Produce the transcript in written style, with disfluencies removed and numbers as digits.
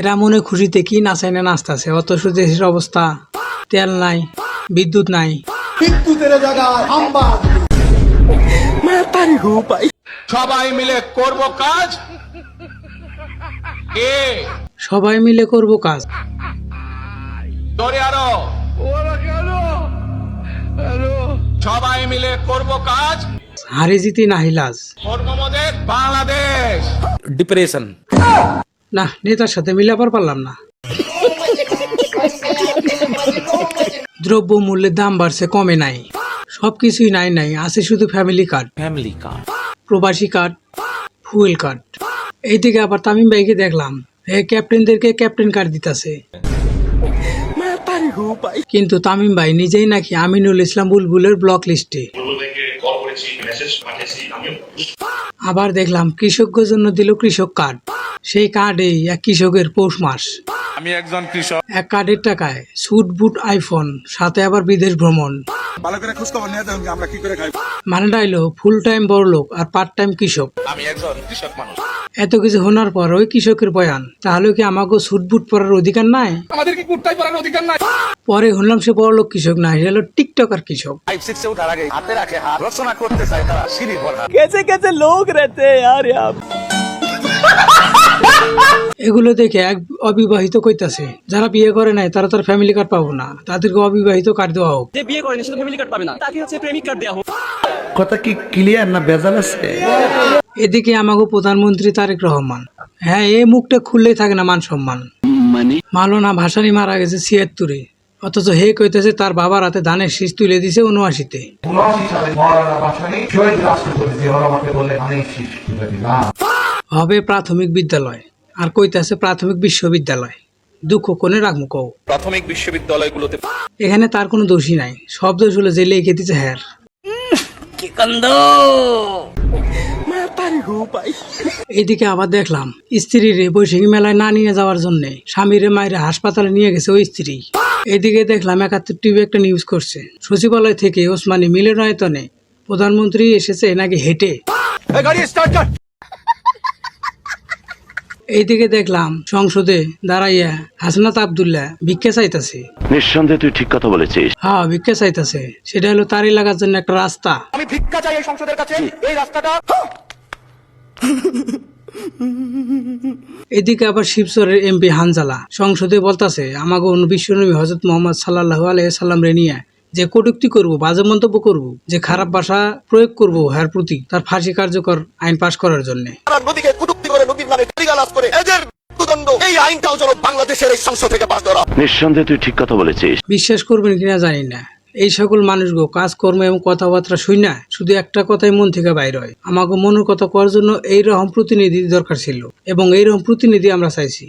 এরা মনে খুশিতে কি নাচাই না নাচতেছে, অথচ দেশের অবস্থা তেল নাই, বিদ্যুৎ নাই। সবাই মিলে করব কাজ, সবাই মিলে করব কাজ। জোরে আরো, সবাই মিলে করব কাজ, হারে জিতি নাহিলাজ। কর্মমদের বাংলাদেশ। ডিপ্রেশন না, নেতার সাথে মিলাবার পারলাম না। দ্রব্য মূল্যের দাম বাড়ছে, কমে নাই। সবকিছুই নাই নাই, আছে শুধু ফ্যামিলি কার্ড, প্রবাসী কার্ড, ফুয়েল কার্ড। এইদিকে আবার তামিম ভাইকে দেখলাম ক্যাপ্টেনদেরকে ক্যাপ্টেন কার্ড দিতেছে, কিন্তু তামিম ভাই নিজেই নাকি আমিনুল ইসলাম বুলবুলের ব্লক লিস্টে। আবার দেখলাম কৃষকদের জন্য দিল কৃষক কার্ড, সেই কার্ডেই এক কৃষকের পৌষ মাস। আমি একজন কৃষক। এক কার্ডের টাকায় স্যুট বুট আইফোন, সাথে আবার বিদেশ ভ্রমণ। মানেটা হইলো ফুল টাইম বড়লোক আর পার্ট টাইম কৃষক। আমি একজন কৃষক মানুষ। এত কিছু শোনার পর ওই কৃষকের বয়ান, তাহলে কি আমাকে স্যুট বুট পরার অধিকার নাই? আমাদের কি কুর্তাই পরার অধিকার নাই? পরে শুনলাম সে বড়লোক কৃষক না, সে হলো টিকটকার কৃষক। 5-6 এ ওঠার আগে হাতে রাখে হাত রচনা করতে চায় তারা সিঁড়ি ভরা। कैसे लोग रहते हैं यार यहाँ। এগুলো দেখে এক অবিবাহিত কইতাছে, যারা বিয়ে করে নাই তারা তার ফ্যামিলি কার্ড পাবো না, তাদেরকে অবিবাহিত কার্ড দেওয়া হোক। যে বিয়ে করেনি শুধু ফ্যামিলি কার্ড পাবে না, তাকে হচ্ছে প্রেমিক কার্ড দেওয়া হোক। কথা কি ক্লিয়ার না ভেজাল আছে? এদিকে আমাকে প্রধানমন্ত্রী তারেক রহমান, হ্যাঁ এই মুখটা খুললেই থাকে না মান সম্মান। মাওলানা ভাসানী মারা গেছে 76-এ, অথচ হে কইতেছে তার বাবার হাতে ধানের শীষ তুলে দিছে 79-তে। হবে প্রাথমিক বিদ্যালয় আর কইতেছে প্রাথমিক বিশ্ববিদ্যালয়। দুঃখ কোনে রাখবো কও? প্রাথমিক বিশ্ববিদ্যালয়গুলোতে এখানে তার কোনো দোষই নাই, সব দোষ হলো যে লিখে দিচ্ছে হ্যার। এইদিকে আবার দেখলাম স্ত্রীর বৈশাখী মেলায় না নিয়ে যাওয়ার জন্য স্বামীরে মায়ের হাসপাতালে নিয়ে গেছে ওই স্ত্রী। এদিকে দেখলাম 71 টিভি একটা নিউজ করছে, সচিবালয় থেকে ওসমানী মিলনায়তনে প্রধানমন্ত্রী এসেছে নাকি হেঁটে। এইদিকে দেখলাম সংসদে দাঁড়াইয়া হাসনাত আব্দুল্লাহ ভিক্ষা চাইতাছে। নিঃসন্দেহে তুই ঠিক কথা বলেছিস। হ্যাঁ, ভিক্ষা চাইতাছে, সেটা হলো তার এলাকার জন্য একটা রাস্তা। আমি ভিক্ষা চাই এই সংসদের কাছে, এই রাস্তাটা। এদিকে আবার শিবচরের এমপি হানজালা সংসদে বলতাছে আমাকে বিশ্বনবী হযরত মুহাম্মদ সাল্লাল্লাহু আলাইহি সাল্লাম রে নিয়ে যে কটূক্তি করব, বাজে মন্তব্য করব, যে খারাপ ভাষা প্রয়োগ করব, এর প্রতি তার ফাঁসি কার্যকর আইন পাশ করার জন্য। নদীকে কটূক্তি করে নদীর নামে গালিগালাজ করে এদের মৃত্যুদণ্ড, এই আইনটাও যেন বাংলাদেশের এই সংসদ থেকে পাস করা। নিঃসন্দেহে তুই ঠিক কথা বলেছিস। বিশ্বাস করবেন কিনা জানি না, এই সকল মানুষগুলো কাজকর্ম এবং কথাবার্তা শুই না শুধু একটা কথাই মন থেকে বাইর হয়। আমাকে মনের কথা করার জন্য এইরকম প্রতিনিধি দরকার ছিল এবং এইরকম প্রতিনিধি আমরা চাইছি।